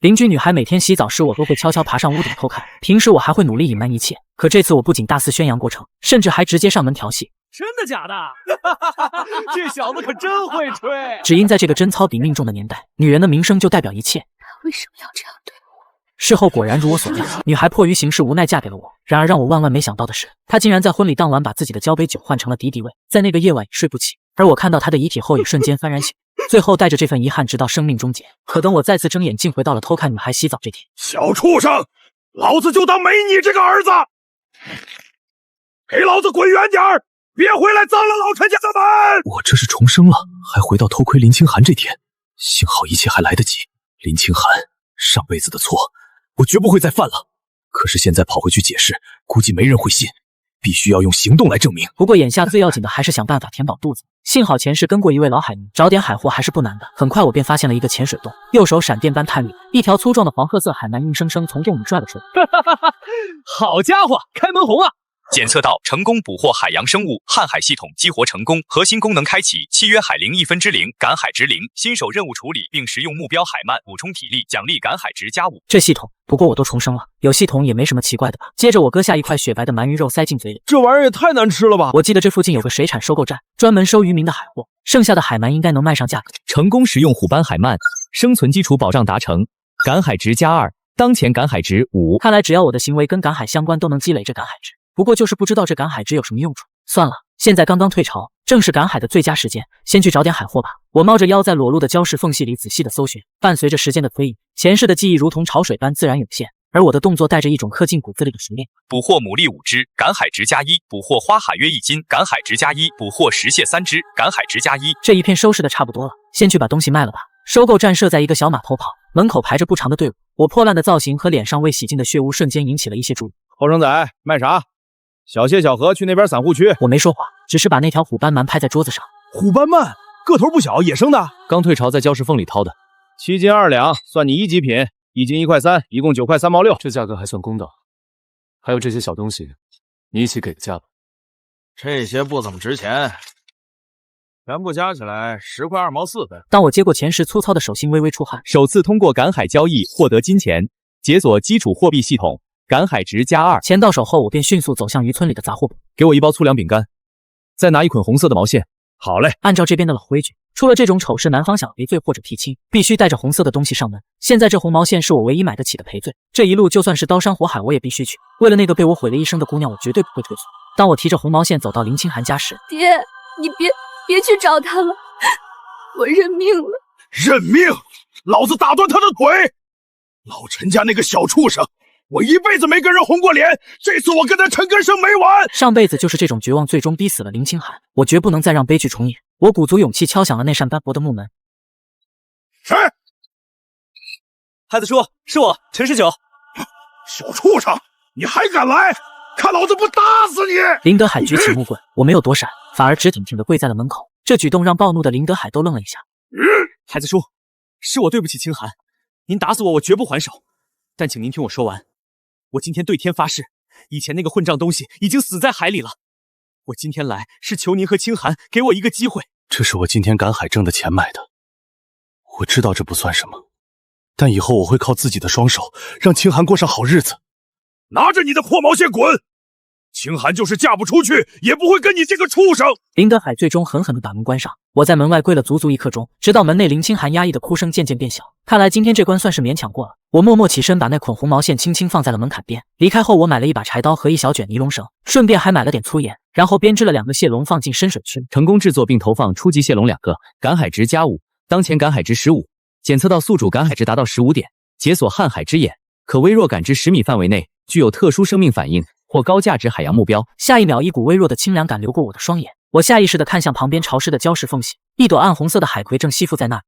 邻居女孩每天洗澡时，我都会悄悄爬上屋顶偷看。平时我还会努力隐瞒一切，可这次我不仅大肆宣扬过程，甚至还直接上门调戏。真的假的？这小子可真会吹！只因在这个贞操比命重的年代，女人的名声就代表一切。他为什么要这样对我？事后果然如我所料，女孩迫于形势无奈嫁给了我。然而让我万万没想到的是，她竟然在婚礼当晚把自己的交杯酒换成了敌敌畏，在那个夜晚睡不起。而我看到她的遗体后，也瞬间幡然醒悟，最后带着这份遗憾直到生命终结。可等我再次睁眼，竟回到了偷看女孩洗澡这天。小畜生，老子就当没你这个儿子！给老子滚远点儿！别回来脏了老陈家的门！我这是重生了，还回到偷窥林清寒这天，幸好一切还来得及。林清寒，上辈子的错，我绝不会再犯了。可是现在跑回去解释，估计没人会信，必须要用行动来证明。不过眼下最要紧的还是想办法填饱肚子。幸好前世跟过一位老海民，找点海货还是不难的。很快我便发现了一个潜水洞，右手闪电般探入，一条粗壮的黄褐色海鳗硬生生从洞里拽了出来。好家伙，开门红啊！检测到成功捕获海洋生物，瀚海系统激活成功，核心功能开启，契约海0 0/0，赶海值0，新手任务处理并食用目标海鳗补充体力，奖励赶海值+5。这系统，不过我都重生了，有系统也没什么奇怪的吧。接着我割下一块雪白的鳗鱼肉塞进嘴里，这玩意儿也太难吃了吧！我记得这附近有个水产收购站，专门收渔民的海货，剩下的海鳗应该能卖上价格。成功食用虎斑海鳗，生存基础保障达成，赶海值+2，当前赶海值5。看来只要我的行为跟赶海相关，都能积累这赶海值。不过就是不知道这赶海值有什么用处。算了，现在刚刚退潮，正是赶海的最佳时间，先去找点海货吧。我猫着腰在裸露的礁石缝隙里仔细的搜寻，伴随着时间的推移，前世的记忆如同潮水般自然涌现，而我的动作带着一种刻进骨子里的熟练。捕获牡蛎5只，赶海值+1；捕获花蛤约1斤，赶海值+1；捕获石蟹3只，赶海值+1。这一片收拾的差不多了，先去把东西卖了吧。收购站设在一个小码头旁，门口排着不长的队伍。我破烂的造型和脸上未洗净的血污瞬间引起了一些注意。后生仔卖啥？小谢小何去那边散户区。我没说话，只是把那条虎斑鳗拍在桌子上。虎斑鳗个头不小，野生的，刚退潮在礁石缝里掏的，7斤2两，算你1级品，1斤1块3，一共9块3毛6，这价格还算公道。还有这些小东西，你一起给个价吧。这些不怎么值钱，全部加起来10块2毛4分。当我接过钱时，粗糙的手心微微出汗。首次通过赶海交易获得金钱，解锁基础货币系统，赶海值+2。钱到手后，我便迅速走向渔村里的杂货铺，给我1包粗粮饼干，再拿1捆红色的毛线。好嘞，按照这边的老规矩，出了这种丑事，男方想赔罪或者替亲，必须带着红色的东西上门。现在这红毛线是我唯一买得起的赔罪，这一路就算是刀山火海，我也必须去。为了那个被我毁了一生的姑娘，我绝对不会退缩。当我提着红毛线走到林清寒家时，爹，你别去找他了，我认命了。认命？老子打断他的腿！老陈家那个小畜生，我一辈子没跟人红过脸，这次我跟他陈根生没完！上辈子就是这种绝望，最终逼死了林清寒。我绝不能再让悲剧重演。我鼓足勇气敲响了那扇斑驳的木门。谁？孩子叔，是我，陈世九。小畜生，你还敢来？看老子不打死你！林德海举起木棍，我没有躲闪，反而直挺挺地跪在了门口。这举动让暴怒的林德海都愣了一下。孩子叔，是我对不起清寒，您打死我，我绝不还手。但请您听我说完，我今天对天发誓，以前那个混账东西已经死在海里了。我今天来是求您和清寒给我一个机会。这是我今天赶海挣的钱买的，我知道这不算什么，但以后我会靠自己的双手让清寒过上好日子。拿着你的破毛线滚！清寒就是嫁不出去，也不会跟你这个畜生。林德海最终狠狠地把门关上。我在门外跪了足足1刻钟，直到门内林清寒压抑的哭声渐渐变小。看来今天这关算是勉强过了。我默默起身，把那捆红毛线轻轻放在了门槛边。离开后，我买了一把柴刀和一小卷尼龙绳，顺便还买了点粗盐，然后编织了2个蟹笼放进深水区，成功制作并投放初级蟹笼2个，赶海值+5，当前赶海值15，检测到宿主赶海值达到15点，解锁瀚海之眼，可微弱感知10米范围内，具有特殊生命反应或高价值海洋目标。下一秒，一股微弱的清凉感流过我的双眼，我下意识地看向旁边潮湿的礁石缝隙，一朵暗红色的海葵正吸附在那儿。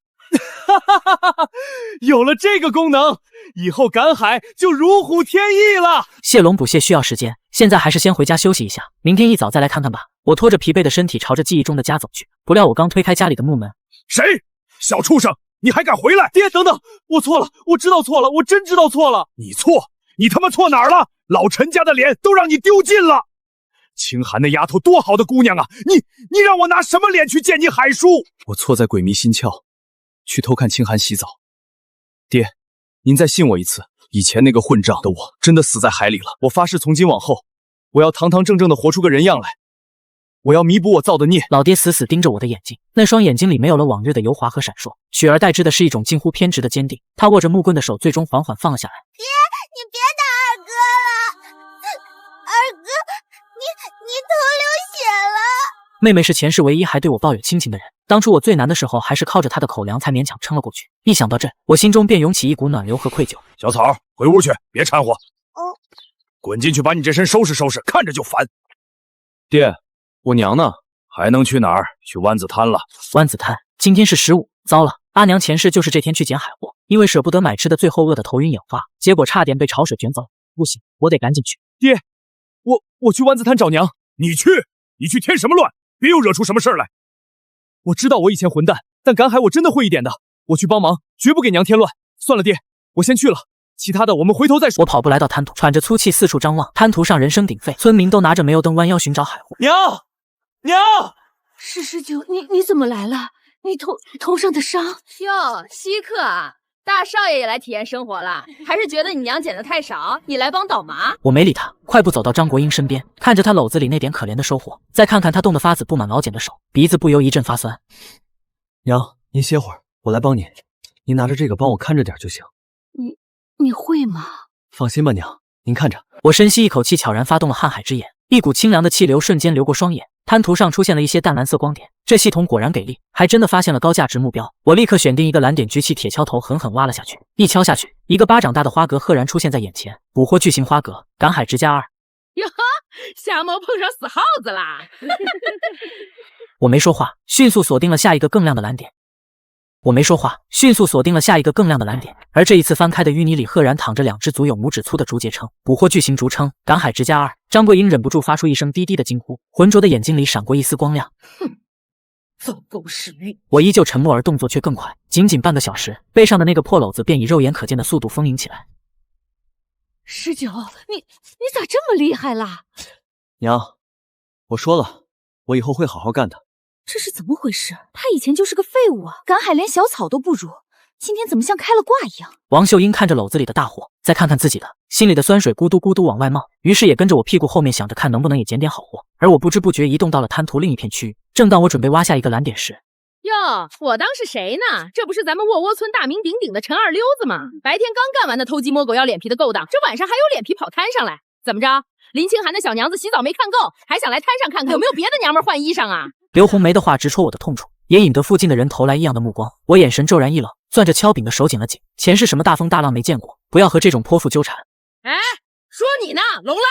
有了这个功能，以后赶海就如虎添翼了。蟹笼捕蟹需要时间，现在还是先回家休息一下，明天一早再来看看吧。我拖着疲惫的身体朝着记忆中的家走去，不料我刚推开家里的木门，谁？小畜生，你还敢回来？爹，等等，我错了，我知道错了，我真知道错了。你错？你他妈错哪儿了？老陈家的脸都让你丢尽了。清寒那丫头多好的姑娘啊，你让我拿什么脸去见你海叔？我错在鬼迷心窍，去偷看清寒洗澡。爹，您再信我一次，以前那个混账的我真的死在海里了。我发誓，从今往后，我要堂堂正正的活出个人样来。我要弥补我造的孽。老爹死死盯着我的眼睛，那双眼睛里没有了往日的油滑和闪烁，取而代之的是一种近乎偏执的坚定。他握着木棍的手最终缓缓放了下来。爹，你别打二哥了，二哥，你头流血了。妹妹是前世唯一还对我抱有亲情的人，当初我最难的时候，还是靠着她的口粮才勉强撑了过去。一想到这，我心中便涌起一股暖流和愧疚。小草，回屋去，别掺和。滚进去把你这身收拾收拾，看着就烦。爹，我娘呢？还能去哪儿？去湾子滩了。湾子滩，今天是15，糟了！阿娘前世就是这天去捡海货，因为舍不得买吃的，最后饿得头晕眼花，结果差点被潮水卷走。不行，我得赶紧去。爹，我去湾子滩找娘。你去添什么乱？别又惹出什么事儿来。我知道我以前混蛋，但赶海我真的会一点的。我去帮忙，绝不给娘添乱。算了，爹，我先去了。其他的我们回头再说。我跑步来到滩涂，喘着粗气四处张望。滩涂上人声鼎沸，村民都拿着煤油灯弯腰寻找海货。娘，十九，你怎么来了？你头上的伤。哟，稀客啊，大少爷也来体验生活了，还是觉得你娘捡的太少，你来帮倒麻？我没理他，快步走到张国英身边，看着他篓子里那点可怜的收获，再看看他冻得发紫、布满老茧的手，鼻子不由一阵发酸。娘，您歇会儿，我来帮您。您拿着这个帮我看着点就行。你会吗？放心吧，娘，您看着。我深吸一口气，悄然发动了瀚海之眼，一股清凉的气流瞬间流过双眼。滩涂上出现了一些淡蓝色光点，这系统果然给力，还真的发现了高价值目标。我立刻选定一个蓝点，举起铁锹头狠狠挖了下去。一敲下去，一个巴掌大的花蛤赫然出现在眼前。捕获巨型花蛤，赶海值加2。哟呵，瞎猫碰上死耗子啦！我没说话，迅速锁定了下一个更亮的蓝点。而这一次翻开的淤泥里，赫然躺着2只足有拇指粗的竹节蛏。捕获巨型竹蛏，赶海值加2。张桂英忍不住发出一声低低的惊呼，浑浊的眼睛里闪过一丝光亮。哼，走狗屎运！我依旧沉默，而动作却更快。仅仅半个小时，背上的那个破篓子便以肉眼可见的速度丰盈起来。19，你咋这么厉害啦？娘，我说了，我以后会好好干的。这是怎么回事？他以前就是个废物啊，赶海连小草都不如，今天怎么像开了挂一样？王秀英看着篓子里的大货，再看看自己的，心里的酸水咕嘟咕嘟往外冒，于是也跟着我屁股后面想着看能不能也捡点好货。而我不知不觉移动到了滩涂另一片区域。正当我准备挖下一个蓝点时，哟，我当是谁呢？这不是咱们沃窝村大名鼎鼎的陈二溜子吗？白天刚干完的偷鸡摸狗要脸皮的勾当，这晚上还有脸皮跑滩上来？怎么着？林清寒的小娘子洗澡没看够，还想来滩上看看有没有别的娘们换衣裳啊？刘红梅的话直戳我的痛处，也引得附近的人投来异样的目光。我眼神骤然一冷，攥着敲柄的手紧了紧。前世什么大风大浪没见过，不要和这种泼妇纠缠。哎，说你呢，聋了？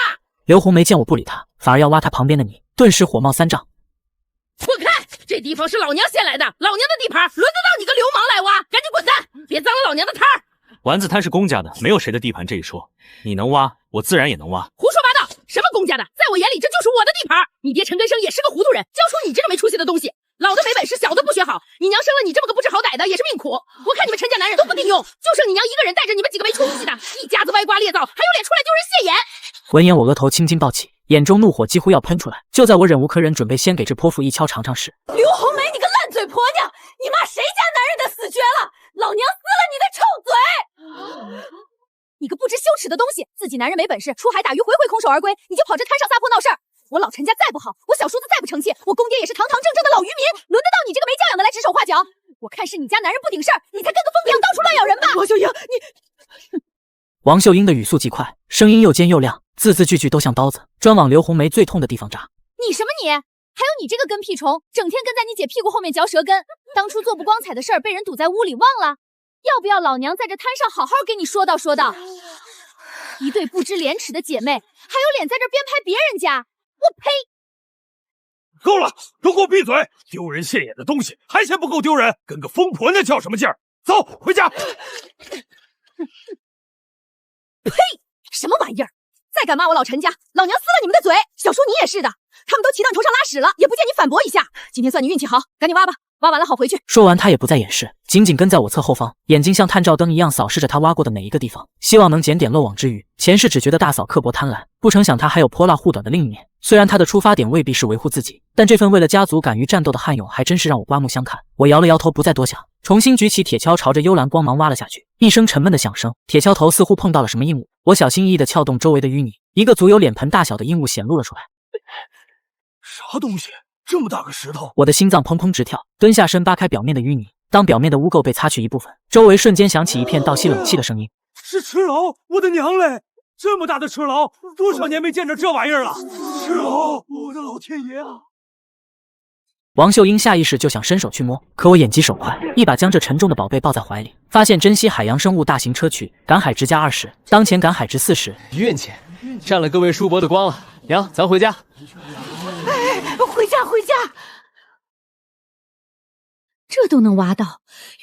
刘红梅见我不理她，反而要挖她旁边的你，顿时火冒三丈。滚开！这地方是老娘先来的，老娘的地盘，轮得到你个流氓来挖？赶紧滚蛋，别脏了老娘的摊儿！丸子滩是公家的，没有谁的地盘这一说。你能挖，我自然也能挖。胡说八道！什么公家的？在我眼里这就是我的地盘。你爹陈根生也是个糊涂人，教出你这个没出息的东西。老的没本事，小的不学好。你娘生了你这么个不知好歹的，也是命苦。我看你们陈家男人都不顶用，就剩你娘一个人带着你们几个没出息的，一家子歪瓜裂枣，还有脸出来丢人现眼。闻言，我额头青筋暴起，眼中怒火几乎要喷出来。就在我忍无可忍，准备先给这泼妇一敲尝尝时，刘红梅，你个烂嘴婆娘，你骂谁家男人的死绝了？老娘撕了你的臭嘴！你个不知羞耻的东西，自己男人没本事，出海打鱼回空手而归，你就跑这滩上撒泼闹事儿。我老陈家再不好，我小叔子再不成器，我公爹也是堂堂正正的老渔民，轮得到你这个没教养的来指手画脚？我看是你家男人不顶事儿，你才跟个疯娘到处乱咬人吧！王秀英，你……王秀英的语速极快，声音又尖又亮，字字句句都像刀子，专往刘红梅最痛的地方扎。你什么你？还有你这个跟屁虫，整天跟在你姐屁股后面嚼舌根，当初做不光彩的事儿被人堵在屋里忘了？要不要老娘在这滩上好好给你说道说道？一对不知廉耻的姐妹，还有脸在这编排别人家？我呸！够了，都给我闭嘴！丢人现眼的东西，还嫌不够丢人？跟个疯婆娘较什么劲儿？走，回家！呸！什么玩意儿！再敢骂我老陈家，老娘撕了你们的嘴！小叔你也是的，他们都骑到你头上拉屎了，也不见你反驳一下。今天算你运气好，赶紧挖吧，挖完了好回去。说完，他也不再掩饰，紧紧跟在我侧后方，眼睛像探照灯一样扫视着他挖过的每一个地方，希望能捡点漏网之鱼。前世只觉得大嫂刻薄贪婪，不成想他还有泼辣护短的另一面。虽然他的出发点未必是维护自己，但这份为了家族敢于战斗的悍勇还真是让我刮目相看。我摇了摇头，不再多想，重新举起铁锹，朝着幽蓝光芒挖了下去。一声沉闷的响声，铁锹头似乎碰到了什么硬物，我小心翼翼地撬动周围的淤泥，一个足有脸盆大小的硬物显露了出来。啥东西？这么大个石头！我的心脏砰砰直跳，蹲下身扒开表面的淤泥。当表面的污垢被擦去一部分，周围瞬间响起一片倒吸冷气的声音。是赤牢！我的娘嘞！这么大的赤牢，多少年没见着这玩意儿了！赤牢！我的老天爷啊！王秀英下意识就想伸手去摸，可我眼疾手快，一把将这沉重的宝贝抱在怀里。发现珍稀海洋生物大型砗磲，赶海值加20，当前赶海值40。运气占了各位叔伯的光了。娘，咱回家。回家回家！这都能挖到，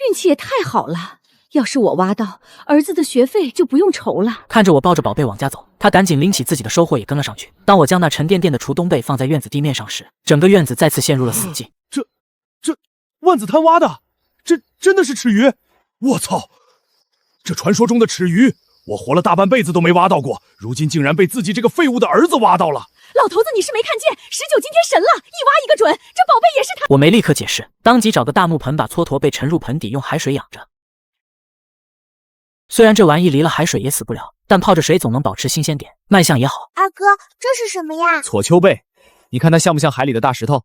运气也太好了。要是我挖到，儿子的学费就不用愁了。看着我抱着宝贝往家走，他赶紧拎起自己的收获也跟了上去。当我将那沉甸甸的除冬被放在院子地面上时，整个院子再次陷入了死寂。这万子滩挖的，这真的是赤鱼！我操！这传说中的赤鱼，我活了大半辈子都没挖到过，如今竟然被自己这个废物的儿子挖到了。老头子，你是没看见19今天神了，一挖一个准，这宝贝也是他。我没立刻解释，当即找个大木盆把蹉跎被沉入盆底，用海水养着。虽然这玩意离了海水也死不了，但泡着水总能保持新鲜点，卖相也好。二哥，这是什么呀？撮丘贝，你看它像不像海里的大石头？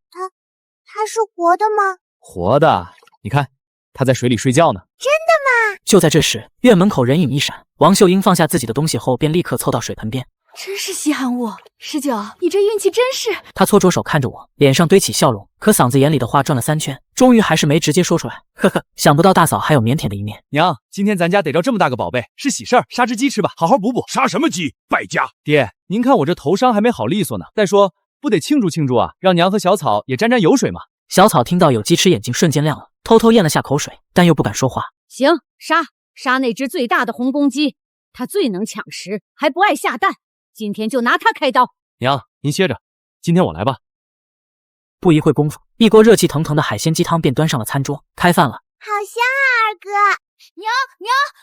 它是活的吗？活的，你看它在水里睡觉呢。真的吗？就在这时，院门口人影一闪，王秀英放下自己的东西后，便立刻凑到水盆边。真是稀罕物，19，你这运气真是……他搓着手看着我，脸上堆起笑容，可嗓子眼里的话转了3圈，终于还是没直接说出来。呵呵，想不到大嫂还有腼腆的一面。娘，今天咱家逮着这么大个宝贝，是喜事儿，杀只鸡吃吧，好好补补。杀什么鸡？败家！爹，您看我这头伤还没好利索呢，再说不得庆祝庆祝啊，让娘和小草也沾沾油水嘛。小草听到有鸡吃，眼睛瞬间亮了，偷偷咽了下口水，但又不敢说话。行，杀那只最大的红公鸡，它最能抢食，还不爱下蛋。今天就拿它开刀。娘，您歇着，今天我来吧。不一会功夫，一锅热气腾腾的海鲜鸡汤便端上了餐桌，开饭了。好香啊，二哥！娘，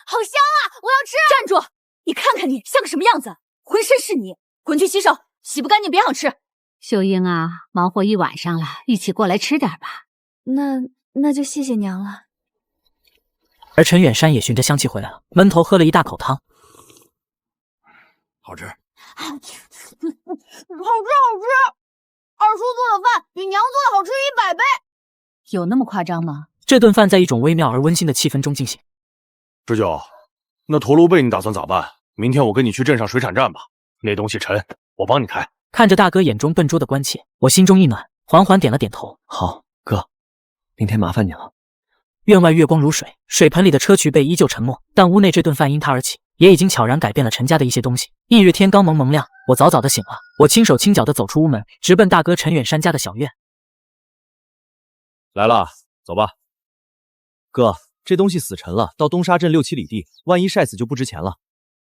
好香啊！我要吃！站住！你看看你像个什么样子，浑身是泥，滚去洗手，洗不干净别想吃。秀英啊，忙活一晚上了，一起过来吃点吧。那就谢谢娘了。而陈远山也循着香气回来了，闷头喝了一大口汤。好吃。好吃！二叔做的饭比娘做的好吃100倍。有那么夸张吗？这顿饭在一种微妙而温馨的气氛中进行。十九，那驼鹿背你打算咋办？明天我跟你去镇上水产站吧。那东西沉，我帮你开。看着大哥眼中笨拙的关切，我心中一暖，缓缓点了点头。好，哥，明天麻烦你了。院外月光如水，水盆里的砗磲贝依旧沉默，但屋内这顿饭因他而起，也已经悄然改变了陈家的一些东西。翌日天刚蒙亮，我早早的醒了，我轻手轻脚的走出屋门，直奔大哥陈远山家的小院。来了，走吧。哥，这东西死沉了，到东沙镇6、7里地，万一晒死就不值钱了。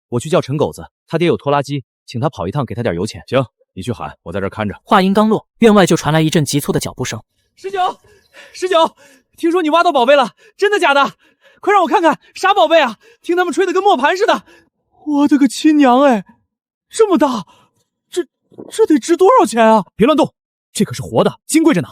我去叫陈狗子，他爹有拖拉机，请他跑一趟，给他点油钱。行，你去喊，我在这看着。话音刚落，院外就传来一阵急促的脚步声。19，听说你挖到宝贝了，真的假的？快让我看看，啥宝贝啊？听他们吹得跟磨盘似的。我的个亲娘哎，这么大，这得值多少钱啊？别乱动，这可是活的，金贵着呢。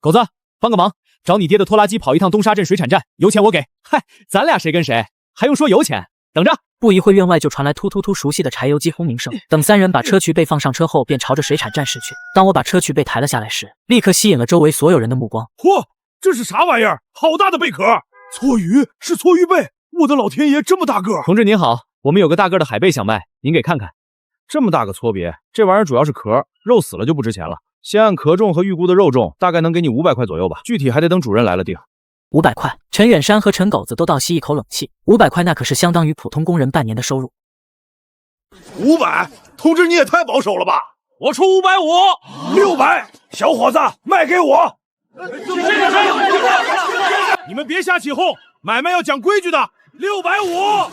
狗子，帮个忙，找你爹的拖拉机跑一趟东沙镇水产站，油钱我给。嗨，咱俩谁跟谁？还用说油钱？等着。不一会，院外就传来突突突熟悉的柴油机轰鸣声。等3人把砗磲贝放上车后，便朝着水产站驶去。当我把砗磲贝抬了下来时，立刻吸引了周围所有人的目光。嚯，这是啥玩意儿？好大的贝壳！撮鱼是撮鱼贝！我的老天爷，这么大个！同志您好，我们有个大个的海贝想卖，您给看看。这么大个撮鳖，这玩意儿主要是壳，肉死了就不值钱了。先按壳重和预估的肉重，大概能给你500块左右吧，具体还得等主人来了定。500块，陈远山和陈狗子都倒吸一口冷气。500块那可是相当于普通工人半年的收入。500，同志你也太保守了吧！我出550。600，小伙子卖给我！你们别瞎起哄，买卖要讲规矩的。650。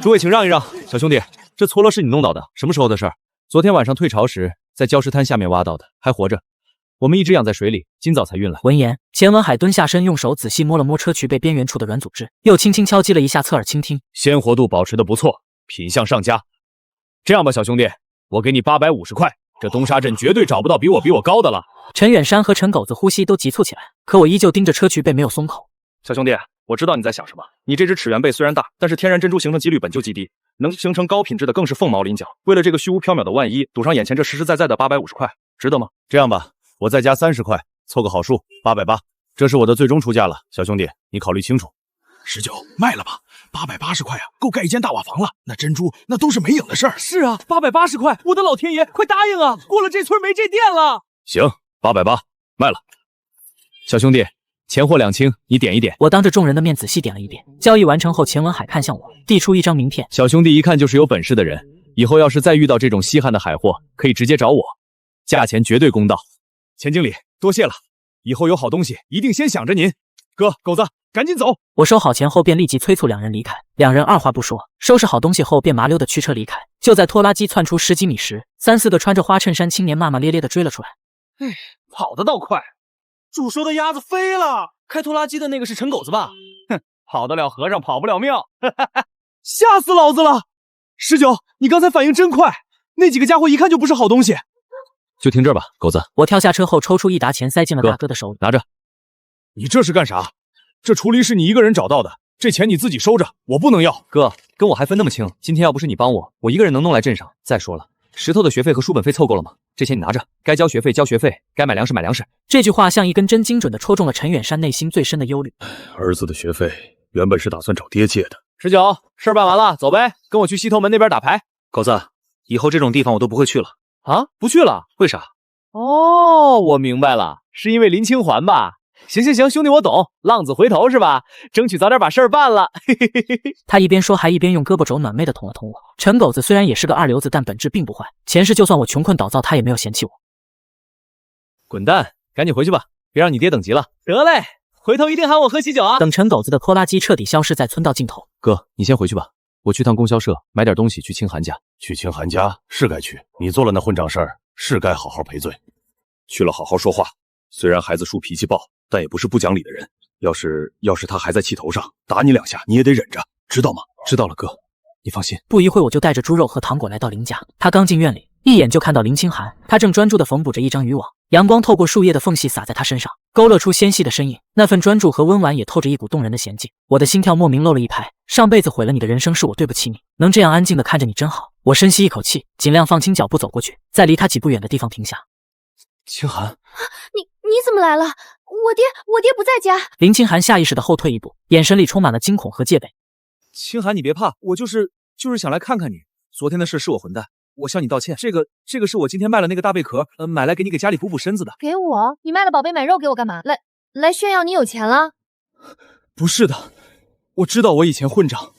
诸位请让一让，小兄弟，这撮罗是你弄到的，什么时候的事儿？昨天晚上退潮时，在礁石滩下面挖到的，还活着。我们一直养在水里，今早才运来。闻言，钱文海蹲下身，用手仔细摸了摸砗磲背边缘处的软组织，又轻轻敲击了一下，侧耳倾听。鲜活度保持的不错，品相上佳。这样吧，小兄弟，我给你850块，这东沙镇绝对找不到比我高的了。陈远山和陈狗子呼吸都急促起来，可我依旧盯着砗磲背没有松口。小兄弟，我知道你在想什么。你这只齿螈贝虽然大，但是天然珍珠形成几率本就极低，能形成高品质的更是凤毛麟角。为了这个虚无缥缈的万一，赌上眼前这实实在在的850块，值得吗？这样吧，我再加30块，凑个好数，880，这是我的最终出价了。小兄弟，你考虑清楚。19，卖了吧，880块啊，够盖一间大瓦房了。那珍珠那都是没影的事儿。是啊，880块，我的老天爷，快答应啊！过了这村没这店了。行，880，卖了。小兄弟，钱货两清，你点一点。我当着众人的面仔细点了一遍。交易完成后，钱文海看向我，递出一张名片。小兄弟一看就是有本事的人，以后要是再遇到这种稀罕的海货，可以直接找我，价钱绝对公道。钱经理，多谢了，以后有好东西一定先想着您。哥，狗子，赶紧走！我收好钱后便立即催促两人离开，两人二话不说，收拾好东西后便麻溜的驱车离开。就在拖拉机窜出10几米时，3、4个穿着花衬衫青年骂骂咧咧的追了出来。跑得倒快！煮熟的鸭子飞了！开拖拉机的那个是陈狗子吧？哼，跑得了和尚跑不了庙，吓死老子了！19，你刚才反应真快，那几个家伙一看就不是好东西。就停这儿吧，狗子。我跳下车后抽出一沓钱塞进了大哥的手里，拿着。你这是干啥？这锄犁是你一个人找到的，这钱你自己收着，我不能要。哥，跟我还分那么清，今天要不是你帮我，我一个人能弄来镇上。再说了，石头的学费和书本费凑够了吗？这钱你拿着，该交学费交学费，该买粮食买粮食。这句话像一根针，精准地戳中了陈远山内心最深的忧虑。儿子的学费原本是打算找爹借的。19，事儿办完了，走呗，跟我去西头门那边打牌。狗子，以后这种地方我都不会去了。啊？不去了？为啥？哦，我明白了，是因为林清环吧？行行行，兄弟我懂，浪子回头是吧？争取早点把事儿办了。嘿嘿嘿嘿。他一边说还一边用胳膊肘暖妹的捅了捅我。陈狗子虽然也是个二流子，但本质并不坏。前世就算我穷困倒灶，他也没有嫌弃我。滚蛋，赶紧回去吧，别让你爹等急了。得嘞，回头一定喊我喝喜酒啊。等陈狗子的拖拉机彻底消失在村道尽头，哥，你先回去吧，我去趟供销社买点东西去清寒家。去清寒家是该去，你做了那混账事儿，是该好好赔罪。去了好好说话，虽然孩子叔脾气暴，但也不是不讲理的人。要是他还在气头上，打你2下你也得忍着，知道吗？知道了，哥，你放心。不一会我就带着猪肉和糖果来到林家。他刚进院里，一眼就看到林清寒，他正专注地缝补着一张渔网，阳光透过树叶的缝隙洒在他身上，勾勒出纤细的身影。那份专注和温婉也透着一股动人的娴静。我的心跳莫名漏了一拍。上辈子毁了你的人生是我对不起你，能这样安静地看着你真好。我深吸一口气，尽量放轻脚步走过去，在离他几步远的地方停下。清寒，你怎么来了？我爹不在家。林清寒下意识地后退一步，眼神里充满了惊恐和戒备。清寒，你别怕，我就是想来看看你。昨天的事是我混蛋，我向你道歉。这个是我今天卖了那个大贝壳，买来给你给家里补补身子的。给我？你卖了宝贝买肉给我干嘛？来炫耀你有钱了？不是的，我知道我以前混账，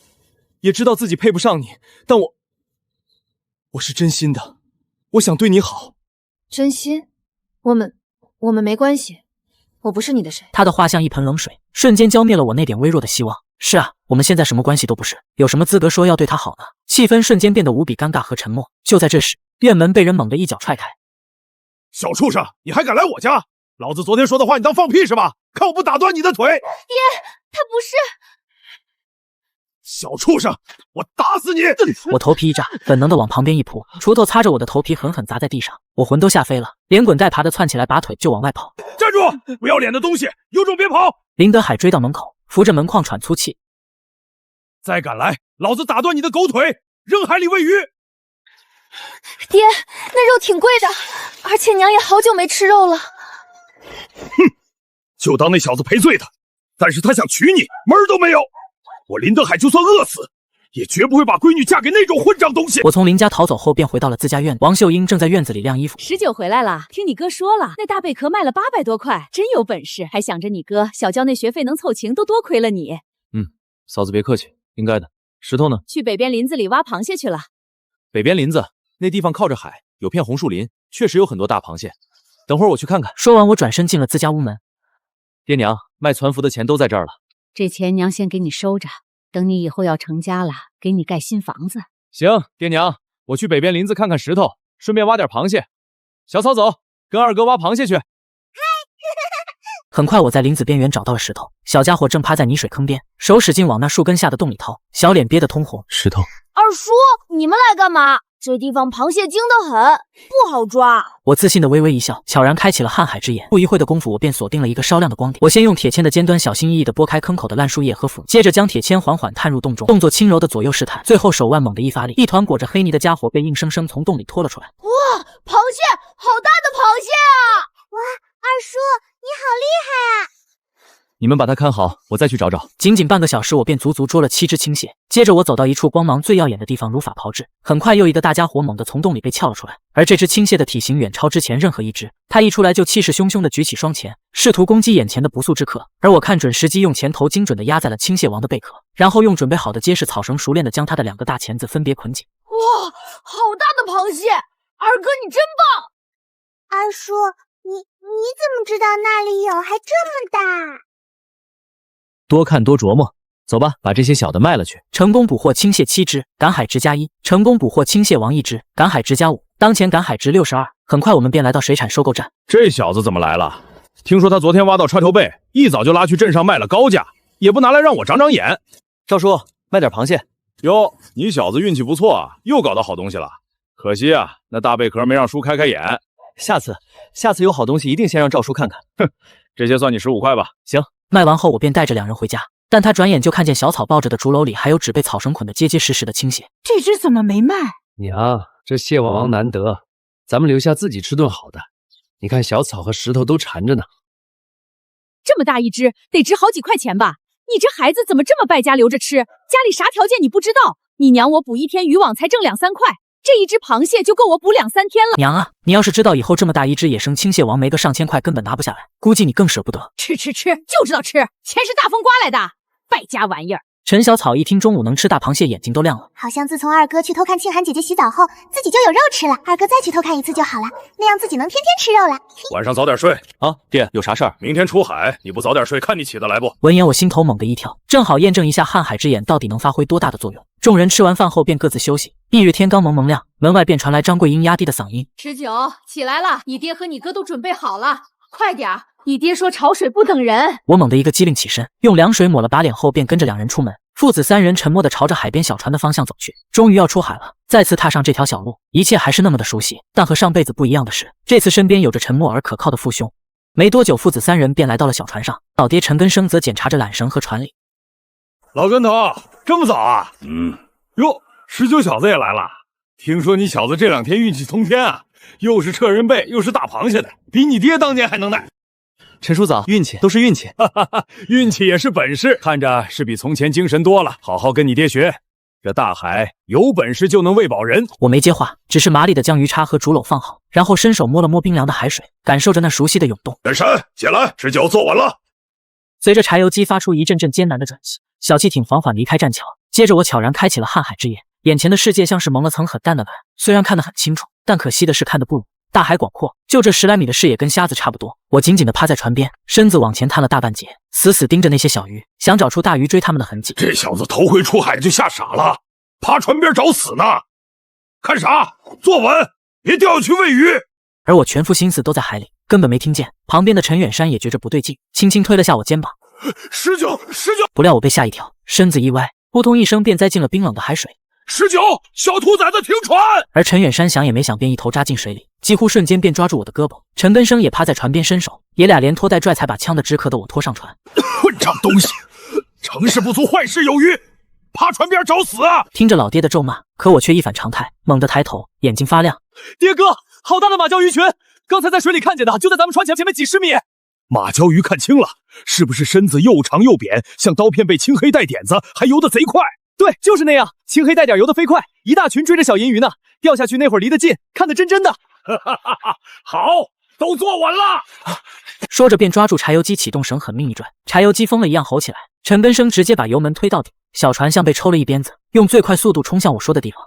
也知道自己配不上你，但我是真心的，我想对你好。真心？我们没关系，我不是你的谁。他的话像一盆冷水，瞬间浇灭了我那点微弱的希望。是啊，我们现在什么关系都不是，有什么资格说要对他好呢？气氛瞬间变得无比尴尬和沉默。就在这时，院门被人猛地一脚踹开。小畜生，你还敢来我家？老子昨天说的话你当放屁是吧？看我不打断你的腿！爹，他不是。小畜生，我打死你！我头皮一炸，本能的往旁边一扑，锄头擦着我的头皮狠狠砸在地上，我魂都吓飞了，连滚带爬的窜起来，拔腿就往外跑。站住！不要脸的东西，有种别跑！林德海追到门口，扶着门框喘粗气。再敢来，老子打断你的狗腿，扔海里喂鱼！爹，那肉挺贵的，而且娘也好久没吃肉了。哼，就当那小子赔罪的，但是他想娶你，门儿都没有。我林德海就算饿死，也绝不会把闺女嫁给那种混账东西。我从林家逃走后，便回到了自家院子。王秀英正在院子里晾衣服。19回来了，听你哥说了，那大贝壳卖了800多块，真有本事。还想着你哥小娇那学费能凑齐，都多亏了你。嫂子别客气，应该的。石头呢？去北边林子里挖螃蟹去了。北边林子那地方靠着海，有片红树林，确实有很多大螃蟹。等会儿我去看看。说完，我转身进了自家屋门。爹娘，卖船服的钱都在这儿了。这钱娘先给你收着，等你以后要成家了，给你盖新房子。行，爹娘，我去北边林子看看石头，顺便挖点螃蟹。小草走，跟二哥挖螃蟹去。很快，我在林子边缘找到了石头，小家伙正趴在泥水坑边，手使劲往那树根下的洞里掏，小脸憋得通红。石头，二叔，你们来干嘛？这地方螃蟹精得很，不好抓。我自信的微微一笑，悄然开启了瀚海之眼。不一会的功夫，我便锁定了一个稍亮的光点。我先用铁签的尖端小心翼翼地拨开坑口的烂树叶和腐泥，接着将铁签缓缓探入洞中，动作轻柔的左右试探，最后手腕猛地一发力，一团裹着黑泥的家伙被硬生生从洞里拖了出来。哇，螃蟹，好大的螃蟹啊！哇，二叔，你好厉害啊！你们把它看好，我再去找找。仅仅半个小时，我便足足捉了7只青蟹。接着我走到一处光芒最耀眼的地方，如法炮制。很快，又一个大家伙猛地从洞里被撬了出来。而这只青蟹的体型远超之前任何一只，它一出来就气势汹汹地举起双钳，试图攻击眼前的不速之客。而我看准时机，用钳头精准地压在了青蟹王的贝壳，然后用准备好的结实草绳熟练地将它的2个大钳子分别捆紧。哇，好大的螃蟹！二哥你真棒！二叔，你怎么知道那里有还这么大？多看多琢磨，走吧，把这些小的卖了去。成功捕获青蟹7只，赶海值加1；成功捕获青蟹王1只，赶海值加5。当前赶海值62。很快我们便来到水产收购站。这小子怎么来了？听说他昨天挖到揣头贝，一早就拉去镇上卖了高价，也不拿来让我长长眼。赵叔，卖点螃蟹。哟，你小子运气不错啊，又搞到好东西了。可惜啊，那大贝壳没让叔开开眼。下次有好东西一定先让赵叔看看。哼，这些算你15块吧。行。卖完后，我便带着2人回家，但他转眼就看见小草抱着的竹篓里还有只被草绳捆得结结实实的青蟹。这只怎么没卖？娘，这蟹王难得，咱们留下自己吃顿好的。你看小草和石头都缠着呢。这么大一只，得值好几块钱吧？你这孩子怎么这么败家留着吃？家里啥条件你不知道？你娘我捕一天渔网才挣2、3块。这一只螃蟹就够我捕2、3天了。娘啊，你要是知道以后这么大一只野生青蟹王没个上千块根本拿不下来，估计你更舍不得。吃，就知道吃，钱是大风刮来的，败家玩意儿。陈小草一听中午能吃大螃蟹，眼睛都亮了。好像自从二哥去偷看清寒姐姐洗澡后，自己就有肉吃了。二哥再去偷看一次就好了，那样自己能天天吃肉了。晚上早点睡啊，爹，有啥事儿？明天出海，你不早点睡，看你起得来不？闻言，我心头猛地一跳，正好验证一下瀚海之眼到底能发挥多大的作用。众人吃完饭后便各自休息。翌日天刚蒙蒙亮，门外便传来张桂英压低的嗓音：“吃酒，起来了，你爹和你哥都准备好了，快点儿！你爹说潮水不等人。”我猛地一个机灵起身，用凉水抹了把脸后，便跟着2人出门。父子3人沉默地朝着海边小船的方向走去。终于要出海了，再次踏上这条小路，一切还是那么的熟悉，但和上辈子不一样的是，这次身边有着沉默而可靠的父兄。没多久，父子3人便来到了小船上，老爹陈根生则检查着缆绳和船里。老跟头，这么早啊？哟，19小子也来了。听说你小子这2天运气通天啊，又是撤人背，又是大螃蟹的，比你爹当年还能耐。陈叔子，运气都是运气，运气也是本事，看着是比从前精神多了。好好跟你爹学，这大海有本事就能喂饱人。我没接话，只是麻利地将鱼叉和竹篓放好，然后伸手摸了摸冰凉的海水，感受着那熟悉的涌动。远山，起来，吃酒做完了。随着柴油机发出一阵阵艰难的转息，小汽艇缓缓离开栈桥。接着我悄然开启了瀚海之眼，眼前的世界像是蒙了层很淡的蓝，虽然看得很清楚，但可惜的是看得不如。大海广阔，就这10来米的视野跟瞎子差不多。我紧紧地趴在船边，身子往前探了大半截，死死盯着那些小鱼，想找出大鱼追他们的痕迹。这小子头回出海就吓傻了，趴船边找死呢！看啥？坐稳，别掉下去喂鱼。而我全副心思都在海里，根本没听见。旁边的陈远山也觉着不对劲，轻轻推了下我肩膀。19，不料我被吓一跳，身子一歪，扑通一声便栽进了冰冷的海水。19，小兔崽子停船！而陈远山想也没想，便一头扎进水里，几乎瞬间便抓住我的胳膊。陈根生也趴在船边伸手，爷俩连拖带拽才把呛得直咳的我拖上船。混账东西，成事不足坏事有余，趴船边找死啊！听着老爹的咒骂，可我却一反常态，猛地抬头，眼睛发亮。爹哥，好大的马鲛鱼群，刚才在水里看见的，就在咱们船前面几10米。马鲛鱼看清了，是不是身子又长又扁，像刀片被青黑带点子，还游得贼快？对，就是那样，青黑带点游得飞快，一大群追着小银鱼呢，掉下去那会儿离得近，看得真的。好，都坐稳了。说着便抓住柴油机启动绳，狠命一拽，柴油机疯了一样吼起来。陈根生直接把油门推到底，小船像被抽了一鞭子，用最快速度冲向我说的地方。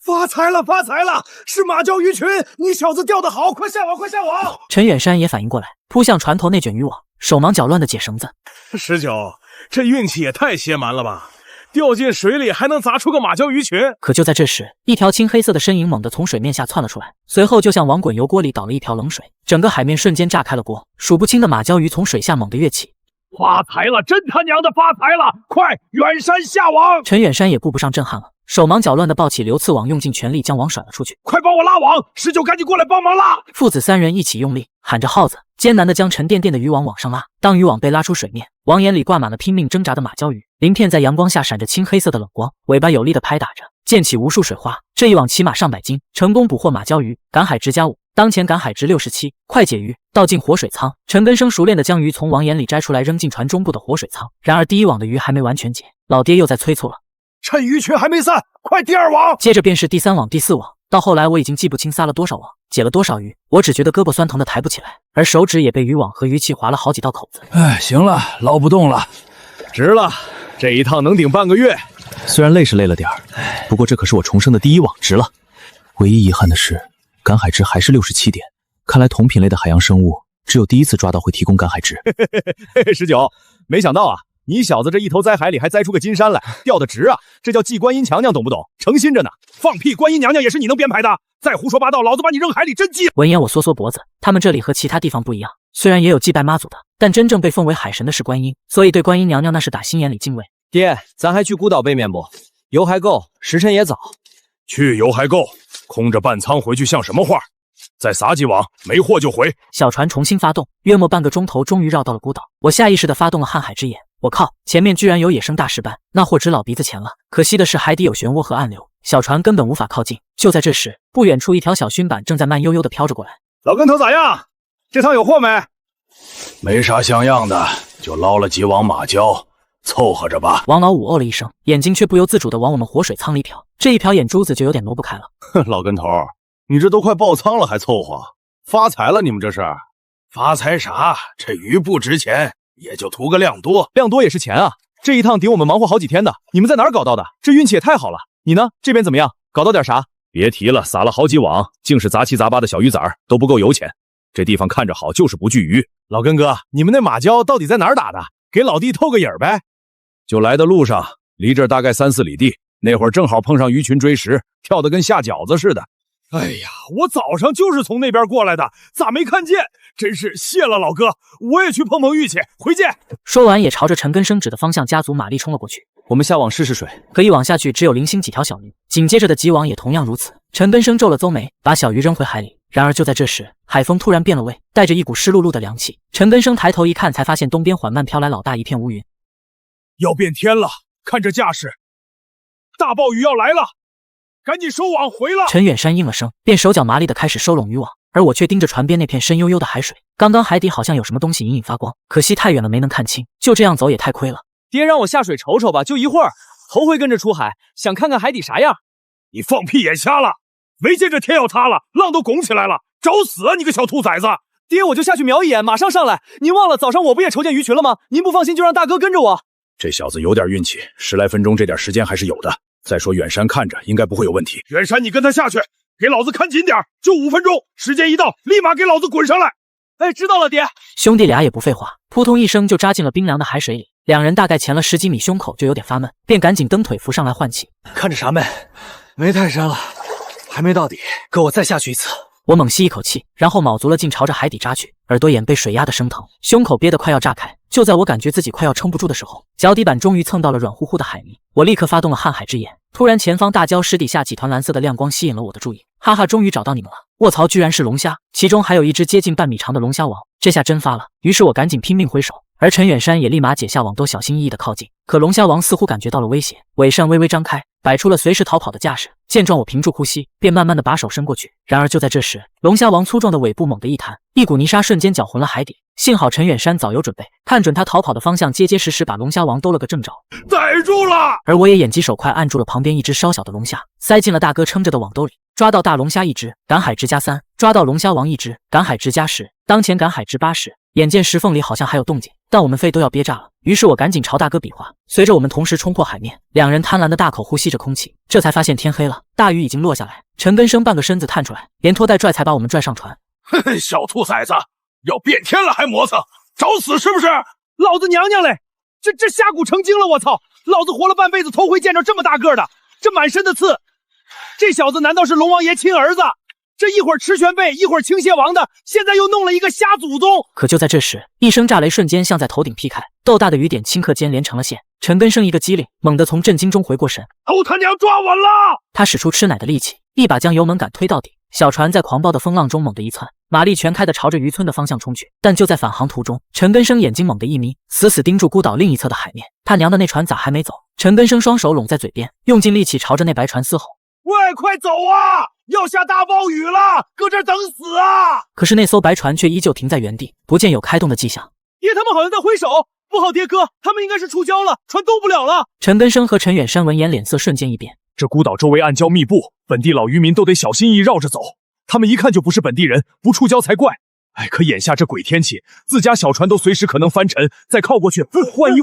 发财了，发财了！是马鲛鱼群，你小子钓得好，快下网，快下网！陈远山也反应过来，扑向船头那卷渔网，手忙脚乱的解绳子。19，这运气也太邪蛮了吧！掉进水里还能砸出个马鲛鱼群。可就在这时，一条青黑色的身影猛地从水面下窜了出来，随后就像往滚油锅里倒了一瓢冷水，整个海面瞬间炸开了锅，数不清的马鲛鱼从水下猛地跃起。发财了，真他娘的发财了！快，远山下网！陈远山也顾不上震撼了，手忙脚乱地抱起流刺网，用尽全力将网甩了出去。快帮我拉网！19赶紧过来帮忙拉！父子三人一起用力，喊着号子，艰难地将沉甸甸的渔网往上拉。当渔网被拉出水面，网眼里挂满了拼命挣扎的马鲛鱼，鳞片在阳光下闪着青黑色的冷光，尾巴有力地拍打着，溅起无数水花。这一网起码上百斤，成功捕获马鲛鱼，赶海值+5。当前赶海值67，快解鱼，倒进活水舱。陈根生熟练地将鱼从网眼里摘出来，扔进船中部的活水舱。然而第一网的鱼还没完全解，老爹又在催促了：趁鱼群还没散，快第2网！接着便是第3网、第4网。到后来我已经记不清撒了多少网，解了多少鱼，我只觉得胳膊酸疼的抬不起来，而手指也被渔网和鱼器划了好几道口子。哎，行了，捞不动了，值了，这一趟能顶半个月。虽然累是累了点儿，不过这可是我重生的第1网，值了。唯一遗憾的是，赶海值还是67点。看来同品类的海洋生物，只有第一次抓到会提供赶海值。19，没想到啊，你小子这一头栽海里还栽出个金山来，钓的值啊！这叫祭观音娘娘，懂不懂？诚心着呢。放屁，观音娘娘也是你能编排的？再胡说八道，老子把你扔海里真记！闻言我缩缩脖子，他们这里和其他地方不一样，虽然也有祭拜妈祖的，但真正被奉为海神的是观音，所以对观音娘娘那是打心眼里敬畏。爹，咱还去孤岛背面不？油还够，时辰也早。去油还够，空着半舱回去像什么话？再撒几网，没货就回。小船重新发动，约莫半个钟头，终于绕到了孤岛。我下意识地发动了瀚海之眼，我靠，前面居然有野生大石斑，那货值老鼻子钱了。可惜的是海底有漩涡和暗流，小船根本无法靠近。就在这时，不远处一条小舷板正在慢悠悠地飘着过来。老跟头咋样？这趟有货没？没啥像样的，就捞了几网马鲛，凑合着吧。王老五哦了一声，眼睛却不由自主地往我们活水舱里瞟，这一瞟眼珠子就有点挪不开了。哼，老跟头，你这都快爆仓了还凑合？发财了你们这是？发财啥？这鱼不值钱，也就图个量多。量多也是钱啊！这一趟顶我们忙活好几天的，你们在哪儿搞到的？这运气也太好了。你呢？这边怎么样？搞到点啥？别提了，撒了好几网，竟是杂七杂八的小鱼崽儿，都不够油钱。这地方看着好，就是不聚鱼。老根哥，你们那马鲛到底在哪儿打的？给老弟透个影儿呗。就来的路上，离这儿大概3、4里地，那会儿正好碰上鱼群追食，跳得跟下饺子似的。哎呀，我早上就是从那边过来的，咋没看见？真是谢了老哥，我也去碰碰运气，回见。说完也朝着陈根生指的方向加足马力冲了过去。我们下网试试水，可一网下去只有零星几条小鱼，紧接着的几网也同样如此。陈根生皱了皱眉，把小鱼扔回海里。然而就在这时，海风突然变了味，带着一股湿漉漉的凉气。陈根生抬头一看，才发现东边缓慢飘来老大一片乌云。要变天了，看这架势，大暴雨要来了，赶紧收网回了。陈远山应了声，便手脚麻利地开始收拢渔网，而我却盯着船边那片深悠悠的海水。刚刚海底好像有什么东西隐隐发光，可惜太远了没能看清，就这样走也太亏了。爹让我下水瞅瞅吧，就一会儿，头回跟着出海，想看看海底啥样。你放屁眼瞎了！没见这天要塌了，浪都拱起来了，找死啊你个小兔崽子！爹，我就下去瞄一眼，马上上来。您忘了早上我不也瞅见鱼群了吗？您不放心就让大哥跟着我。这小子有点运气，10来分钟这点时间还是有的。再说远山看着应该不会有问题。远山，你跟他下去，给老子看紧点，就5分钟，时间一到，立马给老子滚上来。哎，知道了，爹。兄弟俩也不废话，扑通一声就扎进了冰凉的海水里。两人大概潜了10几米，胸口就有点发闷，便赶紧蹬腿浮上来换气。看着啥闷？没太深了，还没到底，给我再下去一次。我猛吸一口气，然后卯足了劲朝着海底扎去，耳朵眼被水压得生疼，胸口憋得快要炸开。就在我感觉自己快要撑不住的时候，脚底板终于蹭到了软乎乎的海泥，我立刻发动了瀚海之眼。突然前方大礁石底下几团蓝色的亮光吸引了我的注意，哈哈，终于找到你们了！卧槽，居然是龙虾，其中还有一只接近半米长的龙虾王，这下真发了。于是我赶紧拼命挥手，而陈远山也立马解下网兜，小心翼翼地靠近。可龙虾王似乎感觉到了威胁，尾扇微微张开，摆出了随时逃跑的架势。见状，我屏住呼吸，便慢慢地把手伸过去。然而就在这时，龙虾王粗壮的尾部猛地一弹，一股泥沙瞬间搅浑了海底。幸好陈远山早有准备，看准他逃跑的方向，结结实实把龙虾王兜了个正着，逮住了。而我也眼疾手快，按住了旁边一只稍小的龙虾，塞进了大哥撑着的网兜里。抓到大龙虾1只，赶海值+3；抓到龙虾王1只，赶海值+10。当前赶海值80。眼见石缝里好像还有动静，但我们肺都要憋炸了。于是我赶紧朝大哥比划，随着我们同时冲破海面，两人贪婪的大口呼吸着空气，这才发现天黑了，大雨已经落下来。陈根生半个身子探出来，连拖带拽才把我们拽上船。嘿嘿，小兔崽子，要变天了还磨蹭，找死是不是？老子娘娘嘞！这下蛊成精了！我操，老子活了半辈子，头回见着这么大个的，这满身的刺，这小子难道是龙王爷亲儿子？这一会儿赤玄贝，一会儿青蟹王的，现在又弄了一个瞎祖宗！可就在这时，一声炸雷瞬间像在头顶劈开，豆大的雨点顷刻间连成了线。陈根生一个机灵，猛地从震惊中回过神，都他娘抓稳了！他使出吃奶的力气，一把将油门杆推到底。小船在狂暴的风浪中猛地一窜，马力全开的朝着渔村的方向冲去。但就在返航途中，陈根生眼睛猛地一眯，死死盯住孤岛另一侧的海面。他娘的，那船咋还没走？陈根生双手拢在嘴边，用尽力气朝着那白船嘶吼：“喂，快走啊！要下大暴雨了，搁这儿等死啊！”可是那艘白船却依旧停在原地，不见有开动的迹象。爹他们好像在挥手，不好，爹哥，他们应该是触礁了，船动不了了。陈根生和陈远山闻言脸色瞬间一变。这孤岛周围暗礁密布，本地老渔民都得小心翼翼绕着走。他们一看就不是本地人，不触礁才怪。哎，可眼下这鬼天气，自家小船都随时可能翻沉，再靠过去，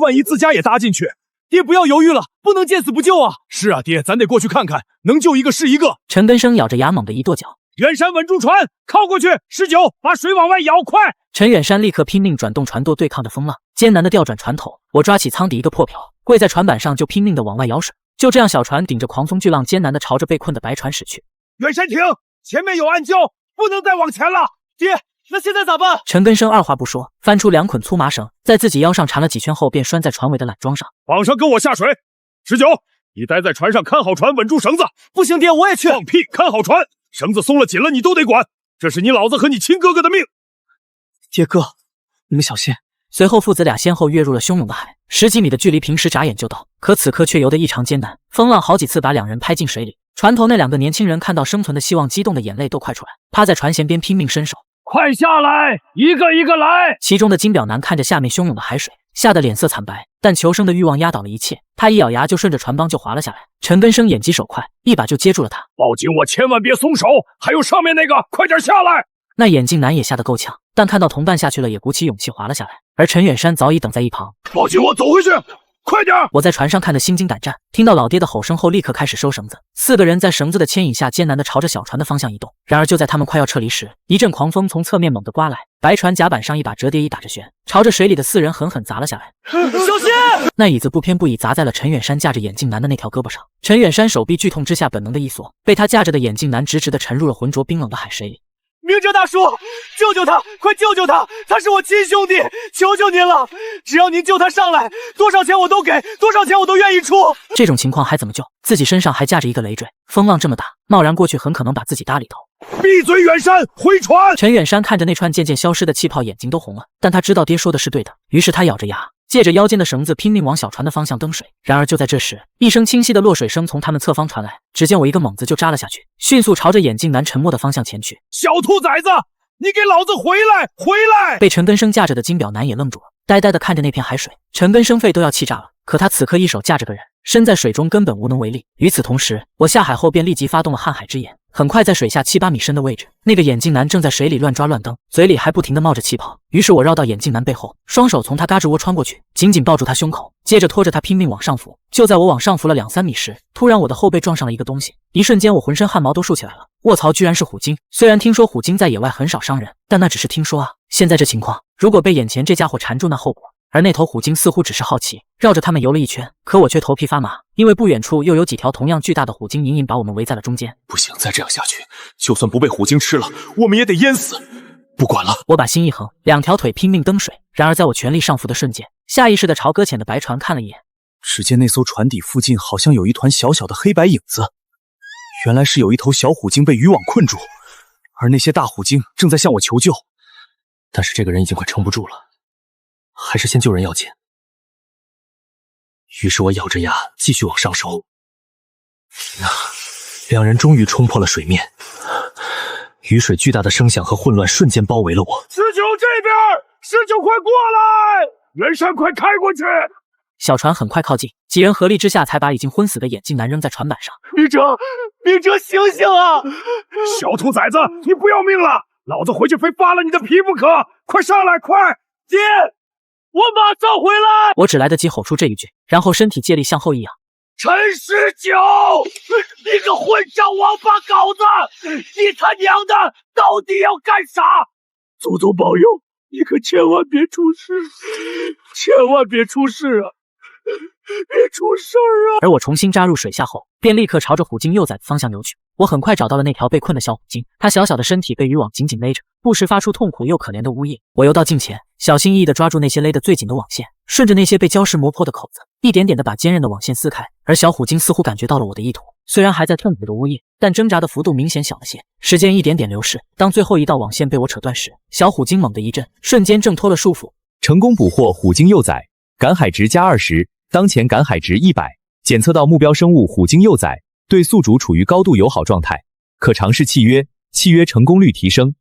万一自家也搭进去。爹不要犹豫了，不能见死不救啊！是啊，爹，咱得过去看看，能救一个是一个。陈根生咬着牙猛地一跺脚，远山稳住船，靠过去，19，把水往外舀，快！陈远山立刻拼命转动船舵对抗着风浪，艰难地调转船头。我抓起舱底一个破瓢，跪在船板上就拼命地往外舀水。就这样，小船顶着狂风巨浪，艰难地朝着被困的白船驶去。远山停，前面有暗礁，不能再往前了。爹，那现在咋办？陈根生二话不说，翻出2捆粗麻绳，在自己腰上缠了几圈后，便拴在船尾的缆桩上。绑上，跟我下水。19，你待在船上看好船，稳住绳子。不行，爹，我也去。放屁，看好船，绳子松了紧了你都得管，这是你老子和你亲哥哥的命。爹哥，你们小心。随后父子俩先后跃入了汹涌的海，10几米的距离，平时眨眼就到，可此刻却游得异常艰难。风浪好几次把2人拍进水里。船头那2个年轻人看到生存的希望，激动的眼泪都快出来，趴在船舷边拼命伸手。快下来，一个一个来！其中的金表男看着下面汹涌的海水，吓得脸色惨白，但求生的欲望压倒了一切。他一咬牙就顺着船帮就滑了下来。陈根生眼疾手快，一把就接住了他。抱紧我，千万别松手！还有上面那个，快点下来！那眼镜男也吓得够呛，但看到同伴下去了，也鼓起勇气滑了下来。而陈远山早已等在一旁。抱紧我，走回去！快点！我在船上看得心惊胆战，听到老爹的吼声后，立刻开始收绳子。4个人在绳子的牵引下，艰难地朝着小船的方向移动。然而就在他们快要撤离时，一阵狂风从侧面猛地刮来，白船甲板上一把折叠椅打着旋，朝着水里的4人狠狠砸了下来。小心！那椅子不偏不倚砸在了陈远山架着眼镜男的那条胳膊上。陈远山手臂剧痛之下本能的一缩，被他架着的眼镜男直直地沉入了浑浊冰冷的海水里。明哲大叔，救救他！快救救他！他是我亲兄弟，求求您了！只要您救他上来，多少钱我都给，多少钱我都愿意出。这种情况还怎么救？自己身上还架着一个累赘，风浪这么大，贸然过去很可能把自己搭里头。闭嘴，远山，回船！陈远山看着那串渐渐消失的气泡，眼睛都红了，但他知道爹说的是对的，于是他咬着牙，借着腰间的绳子拼命往小船的方向蹬水。然而就在这时，一声清晰的落水声从他们侧方传来，只见我一个猛子就扎了下去，迅速朝着眼镜男沉没的方向前去。小兔崽子，你给老子回来！回来！被陈根生架着的金表男也愣住了，呆呆地看着那片海水。陈根生肺都要气炸了，可他此刻一手架着个人，身在水中根本无能为力。与此同时，我下海后便立即发动了瀚海之眼，很快在水下7、8米深的位置，那个眼镜男正在水里乱抓乱蹬，嘴里还不停地冒着气泡。于是我绕到眼镜男背后，双手从他胳肢窝穿过去，紧紧抱住他胸口，接着拖着他拼命往上浮。就在我往上浮了2、3米时，突然我的后背撞上了一个东西，一瞬间我浑身汗毛都竖起来了。卧槽，居然是虎鲸！虽然听说虎鲸在野外很少伤人，但那只是听说啊。现在这情况，如果被眼前这家伙缠住，那后果……而那头虎鲸似乎只是好奇，绕着他们游了一圈，可我却头皮发麻，因为不远处又有几条同样巨大的虎鲸隐隐把我们围在了中间。不行，再这样下去，就算不被虎鲸吃了，我们也得淹死。不管了，我把心一横，2条腿拼命蹬水。然而在我全力上浮的瞬间，下意识地朝搁浅的白船看了一眼，只见那艘船底附近好像有一团小小的黑白影子，原来是有一头小虎鲸被渔网困住，而那些大虎鲸正在向我求救。但是这个人已经快撑不住了，还是先救人要紧。于是我咬着牙继续往上收。2人终于冲破了水面，雨水巨大的声响和混乱瞬间包围了我。19这边，19快过来！远山快开过去！小船很快靠近，几人合力之下才把已经昏死的眼镜男扔在船板上。明哲，明哲，醒醒啊！小兔崽子，你不要命了！老子回去非扒了你的皮不可！快上来，快！爹，我马上回来！我只来得及吼出这一句，然后身体借力向后一仰。陈19，你个混账王八羔子！你他娘的到底要干啥？祖宗保佑，你可千万别出事，千万别出事啊！别出事儿啊！而我重新扎入水下后，便立刻朝着虎鲸幼崽的方向游去。我很快找到了那条被困的小虎鲸，它小小的身体被渔网紧紧勒着，不时发出痛苦又可怜的呜咽。我游到近前，小心翼翼地抓住那些勒得最紧的网线，顺着那些被礁石磨破的口子，一点点地把坚韧的网线撕开。而小虎鲸似乎感觉到了我的意图，虽然还在痛苦的呜咽，但挣扎的幅度明显小了些。时间一点点流逝，当最后一道网线被我扯断时，小虎鲸猛地一震，瞬间挣脱了束缚，成功捕获虎鲸幼崽，赶海值加20，当前赶海值100，检测到目标生物虎鲸幼崽对宿主处于高度友好状态，可尝试契约，契约成功率提升，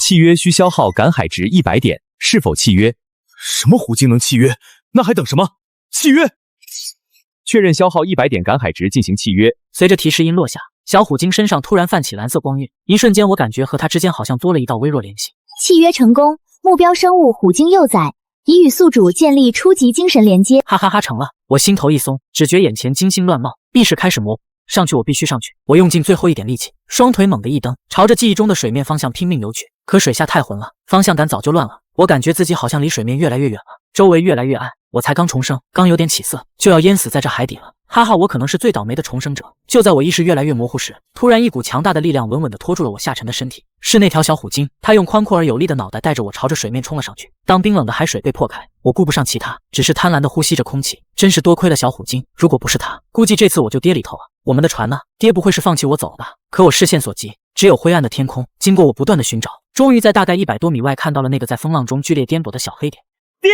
契约需消耗赶海值100点，是否契约？什么虎鲸能契约？那还等什么？契约！确认消耗100点赶海值进行契约。随着提示音落下，小虎鲸身上突然泛起蓝色光晕，一瞬间我感觉和它之间好像多了一道微弱联系。契约成功，目标生物虎鲸幼崽已与宿主建立初级精神连接。哈哈哈，成了！我心头一松，只觉眼前金星乱冒，意识开始模糊。上去，我必须上去！我用尽最后一点力气，双腿猛地一蹬，朝着记忆中的水面方向拼命游去。可水下太浑了，方向感早就乱了。我感觉自己好像离水面越来越远了，周围越来越暗。我才刚重生，刚有点起色，就要淹死在这海底了。哈哈，我可能是最倒霉的重生者。就在我意识越来越模糊时，突然一股强大的力量稳稳地拖住了我下沉的身体。是那条小虎鲸，它用宽阔而有力的脑袋带着我朝着水面冲了上去。当冰冷的海水被破开，我顾不上其他，只是贪婪地呼吸着空气。真是多亏了小虎鲸，如果不是它，估计这次我就跌里头了。我们的船呢？爹不会是放弃我走了吧？可我视线所及，只有灰暗的天空。经过我不断的寻找，终于在大概100多米外看到了那个在风浪中剧烈颠簸的小黑点。爹，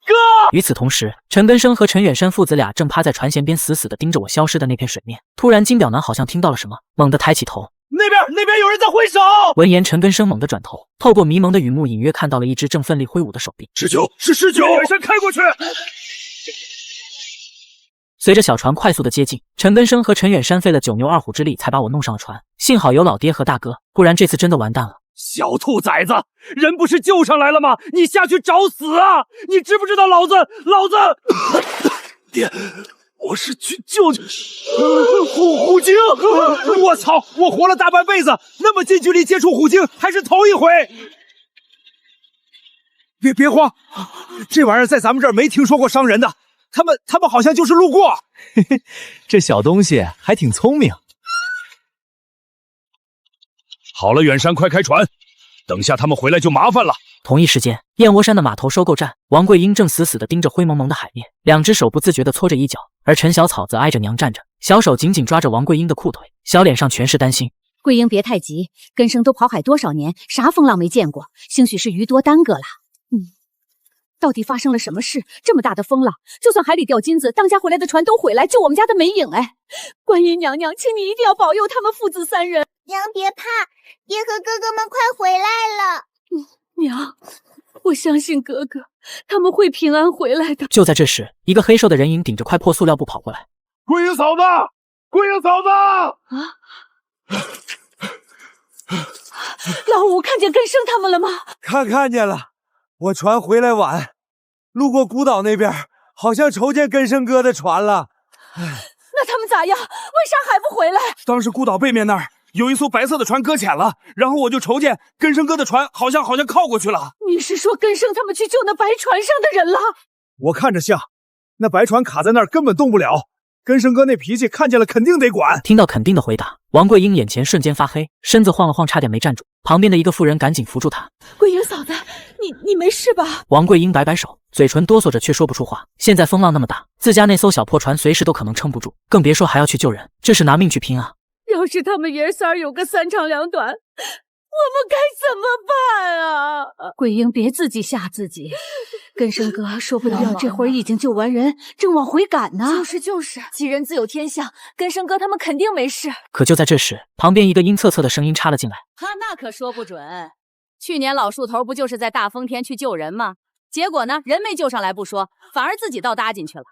哥！与此同时，陈根生和陈远山父子俩正趴在船舷边死死地盯着我消失的那片水面。突然，金表男好像听到了什么，猛地抬起头。那边有人在挥手。闻言，陈根生猛地转头，透过迷蒙的雨幕，隐约看到了一只正奋力挥舞的手臂。19，是19！远山开过去。随着小船快速的接近，陈根生和陈远山费了9牛2虎之力才把我弄上了船。幸好有老爹和大哥，不然这次真的完蛋了。小兔崽子，人不是救上来了吗？你下去找死啊！你知不知道老子爹，我是去救虎鲸。我操！我活了大半辈子，那么近距离接触虎鲸还是头一回。别慌，这玩意儿在咱们这儿没听说过伤人的。他们好像就是路过。嘿嘿，这小东西还挺聪明。好了，远山，快开船，等下他们回来就麻烦了。同一时间，燕窝山的码头收购站，王桂英正死死地盯着灰蒙蒙的海面，两只手不自觉地搓着衣角，而陈小草则挨着娘站着，小手紧紧抓着王桂英的裤腿，小脸上全是担心。桂英别太急，根生都跑海多少年，啥风浪没见过，兴许是鱼多耽搁了。到底发生了什么事？这么大的风浪，就算海里掉金子，当家回来的船都毁来，就我们家的没影。哎，观音娘娘，请你一定要保佑他们父子3人。娘别怕，爹和哥哥们快回来了。娘，我相信哥哥，他们会平安回来的。就在这时，一个黑瘦的人影顶着块破塑料布跑过来。桂英嫂子，桂英嫂子！老五看见根生他们了吗？看见了。我船回来晚，路过孤岛那边，好像瞅见根生哥的船了。那他们咋样？为啥还不回来？当时孤岛背面那儿有一艘白色的船搁浅了，然后我就瞅见根生哥的船好像靠过去了。你是说根生他们去救那白船上的人了？我看着像，那白船卡在那儿根本动不了。根生哥那脾气，看见了肯定得管。听到肯定的回答，王桂英眼前瞬间发黑，身子晃了晃，差点没站住。旁边的一个妇人赶紧扶住她。桂英嫂子，你没事吧？王桂英摆摆手，嘴唇哆嗦着却说不出话。现在风浪那么大，自家那艘小破船随时都可能撑不住，更别说还要去救人，这是拿命去拼啊！要是他们爷仨有个3长2短，我们该怎么办啊？桂英，别自己吓自己。根生哥说不定这会儿已经救完人，正往回赶呢。就是，吉人自有天相，根生哥他们肯定没事。可就在这时，旁边一个阴恻恻的声音插了进来。那可说不准。去年老树头不就是在大风天去救人吗？结果呢，人没救上来不说，反而自己倒搭进去了。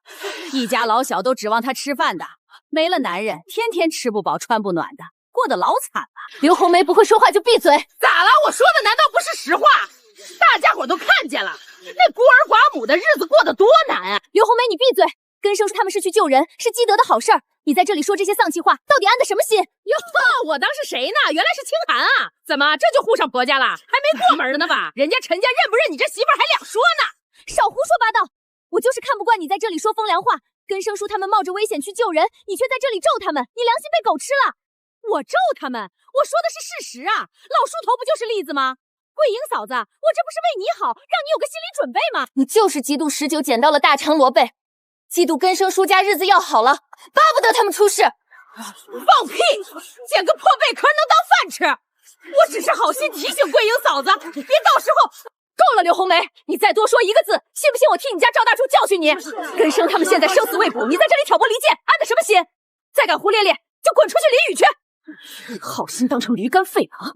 一家老小都指望他吃饭的，没了男人，天天吃不饱穿不暖的，过得老惨了。刘红梅不会说话就闭嘴。咋了？我说的难道不是实话？大家伙都看见了，那孤儿寡母的日子过得多难啊！刘红梅，你闭嘴！根生他们是去救人，是积德的好事儿。你在这里说这些丧气话，到底安的什么心？哟呵，我当是谁呢？原来是清寒啊！怎么这就护上婆家了？还没过门呢吧？人家陈家认不认你这媳妇儿还两说呢。少胡说八道！我就是看不惯你在这里说风凉话。根生叔他们冒着危险去救人，你却在这里咒他们，你良心被狗吃了！我咒他们？我说的是事实啊！老树头不就是例子吗？桂英嫂子，我这不是为你好，让你有个心理准备吗？你就是嫉妒19捡到了大长萝卜，嫉妒根生叔家日子要好了，巴不得他们出事。放屁！捡个破贝壳能当饭吃？我只是好心提醒桂英嫂子，别到时候……够了，刘红梅，你再多说一个字，信不信我替你家赵大柱教训你？根生他们现在生死未卜，你在这里挑拨离间，安的什么心？再敢胡咧咧，就滚出去淋雨去！好心当成驴肝肺了啊！